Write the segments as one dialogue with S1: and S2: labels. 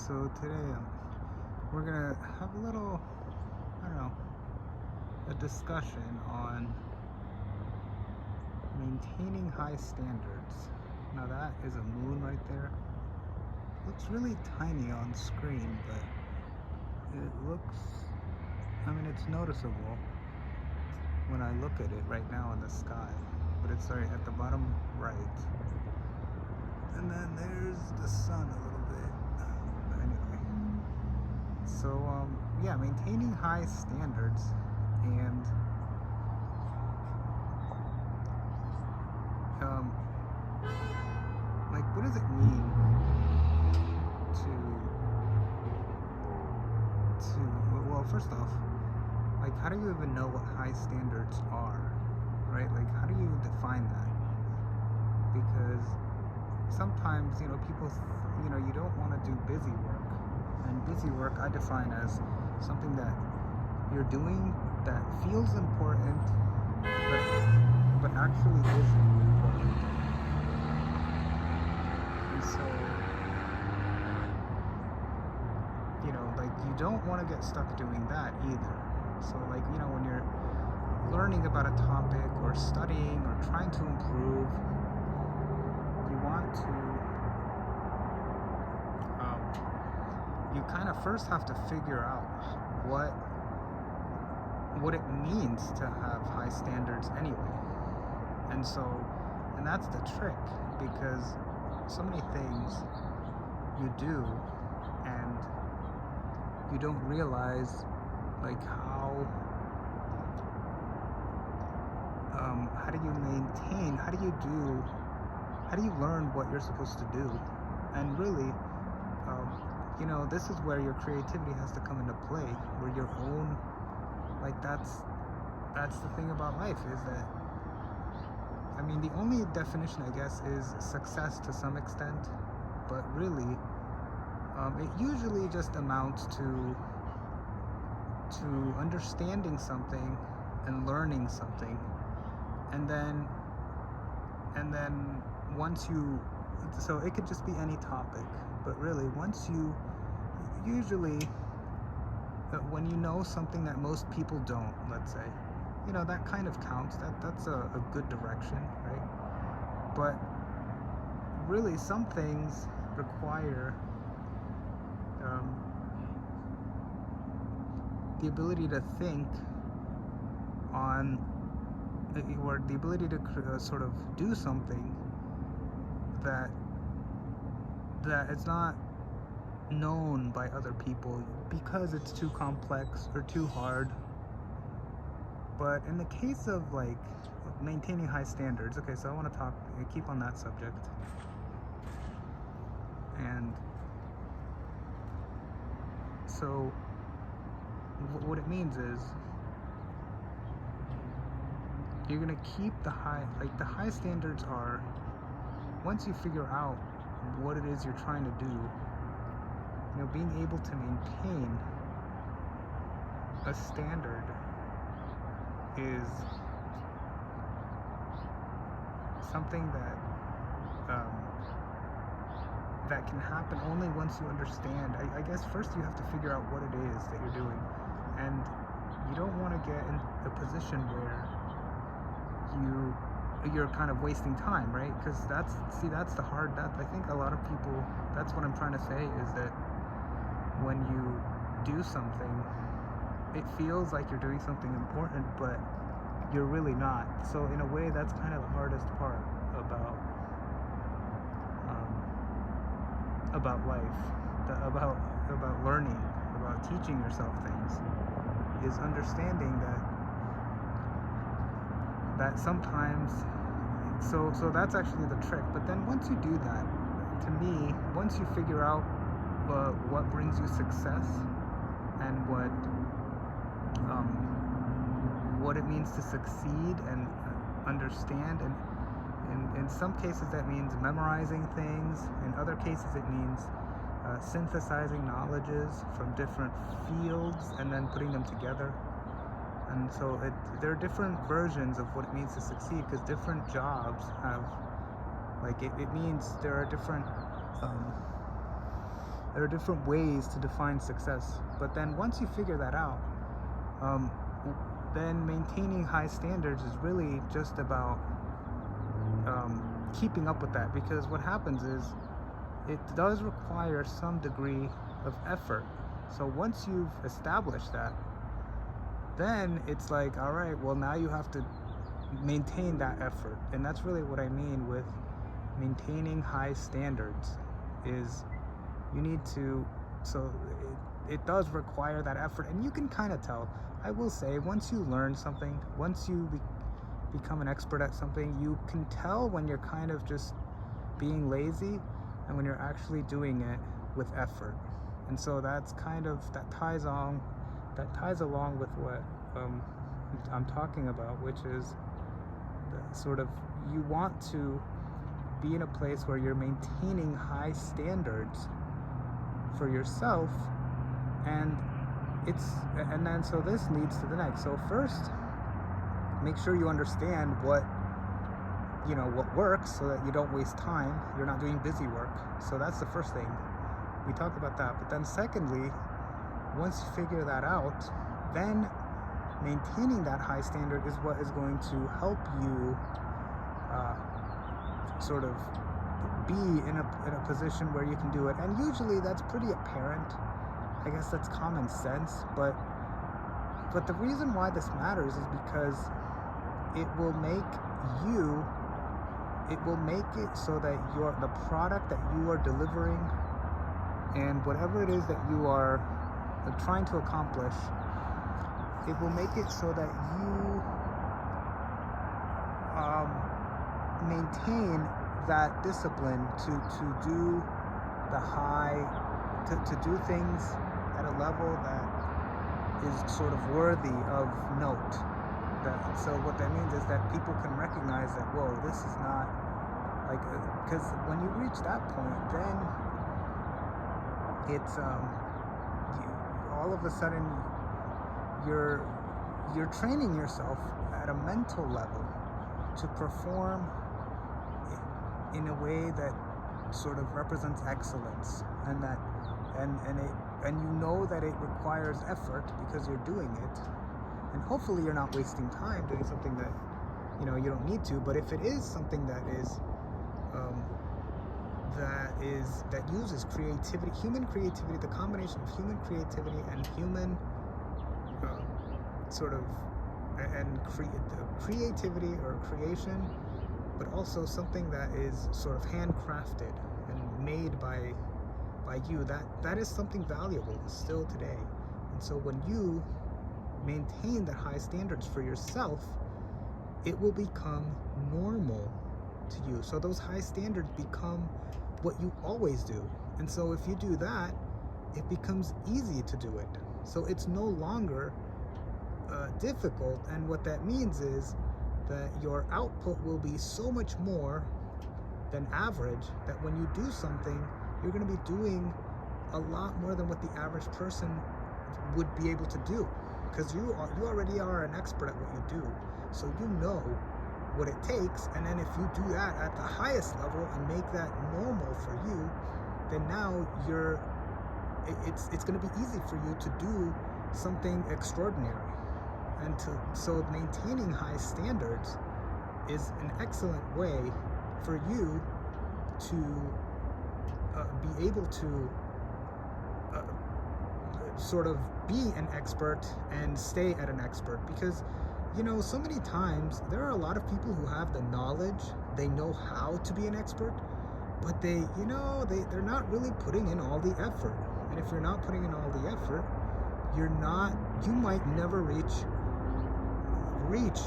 S1: So today we're gonna have a little, I don't know, a discussion on maintaining high standards. Now that is a moon right there. Looks really tiny on screen, but it looks, it's noticeable when I look at it right now in the sky. But it's right at the bottom right. And then there's the sun a little bit. But anyway. So, yeah, maintaining high standards and like, what does it mean well, first off, like, how do you even know what high standards are, right? Like, how do you define that? Because sometimes, people, you don't want to do busy work. And busy work I define as something that you're doing that feels important, but actually isn't important. And so, like, you don't want to get stuck doing that either. So, like, when you're learning about a topic or studying or trying to improve, you want to you kind of first have to figure out what it means to have high standards anyway. And that's the trick, because so many things you do and you don't realize, like, how do you learn what you're supposed to do? And really, this is where your creativity has to come into play, where your own, like, that's the thing about life, is that, the only definition, I guess, is success to some extent, but really, it usually just amounts to understanding something and learning something, and then once you, so it could just be any topic, but really, once you, usually, when you know something that most people don't, let's say, that kind of counts. That's a good direction, right? But really, some things require the ability to think on, or the ability to sort of do something that is not known by other people because it's too complex or too hard. But in the case of, like, maintaining high standards, okay, so I want to keep on that subject. And so what it means is you're going to keep the high standards are, once you figure out what it is you're trying to do, being able to maintain a standard is something that can happen only once you understand. I guess first you have to figure out what it is that you're doing, and you don't want to get in a position where you're kind of wasting time, right? Because that's the hard, that I think a lot of people, that's what I'm trying to say, is that when you do something, it feels like you're doing something important, but you're really not. So in a way, that's kind of the hardest part about life, about learning, about teaching yourself things, is understanding that sometimes, so that's actually the trick. But then once you do that, to me, once you figure out what brings you success and what it means to succeed and understand, and in some cases that means memorizing things, in other cases it means synthesizing knowledges from different fields and then putting them together. And so there are different versions of what it means to succeed, because different jobs have, like, it means there are different There are different ways to define success, but then once you figure that out, then maintaining high standards is really just about keeping up with that, because what happens is it does require some degree of effort. So once you've established that, then it's like, all right, well, now you have to maintain that effort. And that's really what I mean with maintaining high standards, is you need to, so it does require that effort. And you can kind of tell, I will say, once you learn something, once you become an expert at something, you can tell when you're kind of just being lazy and when you're actually doing it with effort. And so that's kind of, that ties along with what I'm talking about, which is the sort of, you want to be in a place where you're maintaining high standards for yourself, and then so this leads to the next. So first, make sure you understand what works, so that you don't waste time. You're not doing busy work. So that's the first thing. We talked about that. But then secondly, once you figure that out, then maintaining that high standard is what is going to help you sort of be in a position where you can do it. And usually that's pretty apparent. I guess that's common sense, but the reason why this matters is because it will make it so that the product that you are delivering and whatever it is that you are trying to accomplish, it will make it so that you maintain that discipline to do to do things at a level that is sort of worthy of note. So what that means is that people can recognize that, whoa, this is not like, because when you reach that point, then it's all of a sudden you're training yourself at a mental level to perform in a way that sort of represents excellence, and you know that it requires effort because you're doing it, and hopefully you're not wasting time doing something that you don't need to. But if it is something that uses creativity, human creativity, the combination of human creativity and human creativity or creation, but also something that is sort of handcrafted and made by you, that is something valuable still today. And so when you maintain the high standards for yourself, it will become normal to you. So those high standards become what you always do. And so if you do that, it becomes easy to do it. So it's no longer difficult. And what that means is that your output will be so much more than average, that when you do something, you're going to be doing a lot more than what the average person would be able to do, because you already are an expert at what you do. So you know what it takes, and then if you do that at the highest level and make that normal for you, then now it's going to be easy for you to do something extraordinary. And so maintaining high standards is an excellent way for you to be able to sort of be an expert and stay at an expert. Because so many times there are a lot of people who have the knowledge, they know how to be an expert, but they're not really putting in all the effort. And if you're not putting in all the effort, you might never reach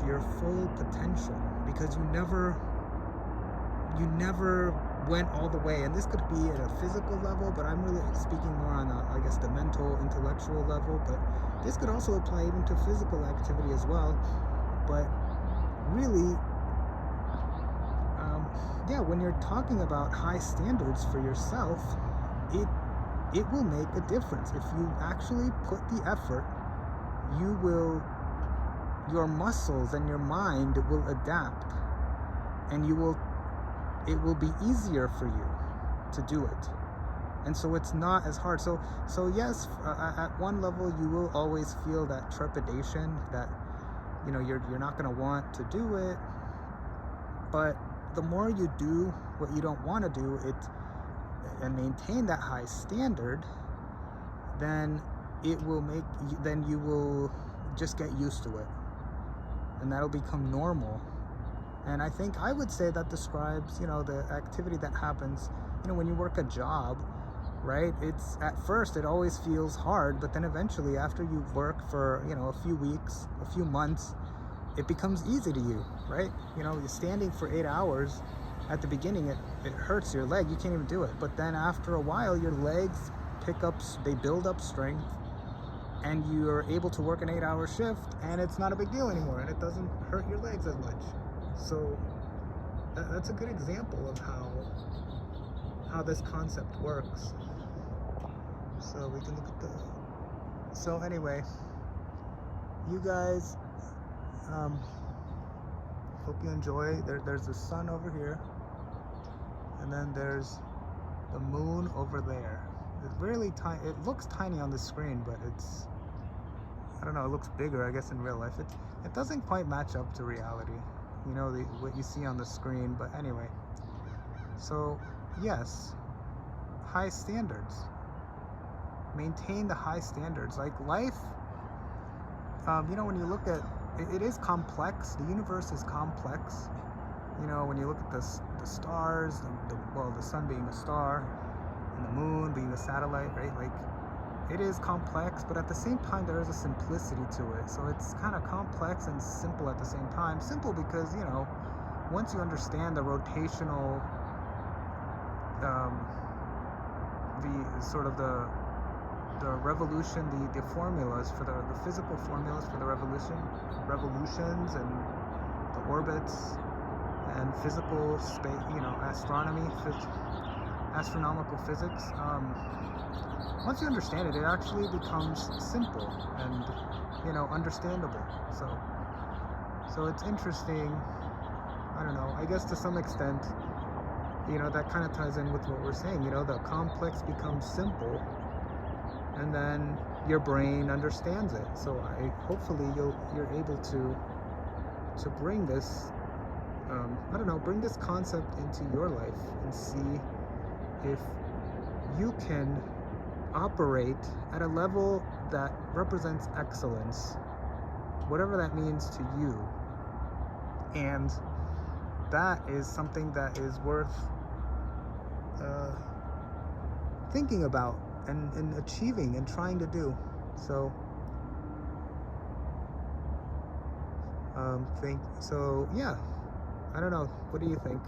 S1: your full potential, because you never went all the way. And this could be at a physical level, but I'm really speaking more on the mental, intellectual level, but this could also apply even to physical activity as well. But really, when you're talking about high standards for yourself, it will make a difference. If you actually put the effort, your muscles and your mind will adapt, and it will be easier for you to do it. and so it's not as hard. So yes, at one level you will always feel that trepidation that, you know, you're not going to want to do it, but the more you do what you don't want to do it and maintain that high standard, then then you will just get used to it, and that'll become normal. And I think I would say that describes, you know, the activity that happens, you know, when you work a job, right? It's at first it always feels hard, but then eventually after you work for, you know, a few weeks, a few months, it becomes easy to you, right? You know, you're standing for 8 hours. At the beginning it hurts your leg, you can't even do it, but then after a while your legs they build up strength, and you're able to work an 8-hour shift, and it's not a big deal anymore, and it doesn't hurt your legs as much. So that's a good example of how this concept works. So we can look at so anyway, you guys, hope you enjoy. There's the sun over here, and then there's the moon over there. It's really tiny. It looks tiny on the screen, but it's, I don't know, it looks bigger, I guess, in real life. It doesn't quite match up to reality, you know, what you see on the screen. But anyway, so yes, high standards. Maintain the high standards. Like life, you know, when you look at it is complex. The universe is complex. You know, when you look at the stars, the sun being a star, and the moon being a satellite, right? Like, it is complex, but at the same time there is a simplicity to it. So it's kind of complex and simple at the same time. Simple because, you know, once you understand the rotational, the revolution, the formulas for the physical formulas for the revolutions and the orbits and physical space, you know, astronomy, astronomical physics. Once you understand it, it actually becomes simple and, you know, understandable. So it's interesting. I don't know, I guess to some extent, you know, that kind of ties in with what we're saying. You know, the complex becomes simple, and then your brain understands it. So hopefully you're able to bring this, I don't know, bring this concept into your life and see if you can operate at a level that represents excellence, whatever that means to you. And that is something that is worth thinking about and achieving and trying to do. So yeah, I don't know, what do you think?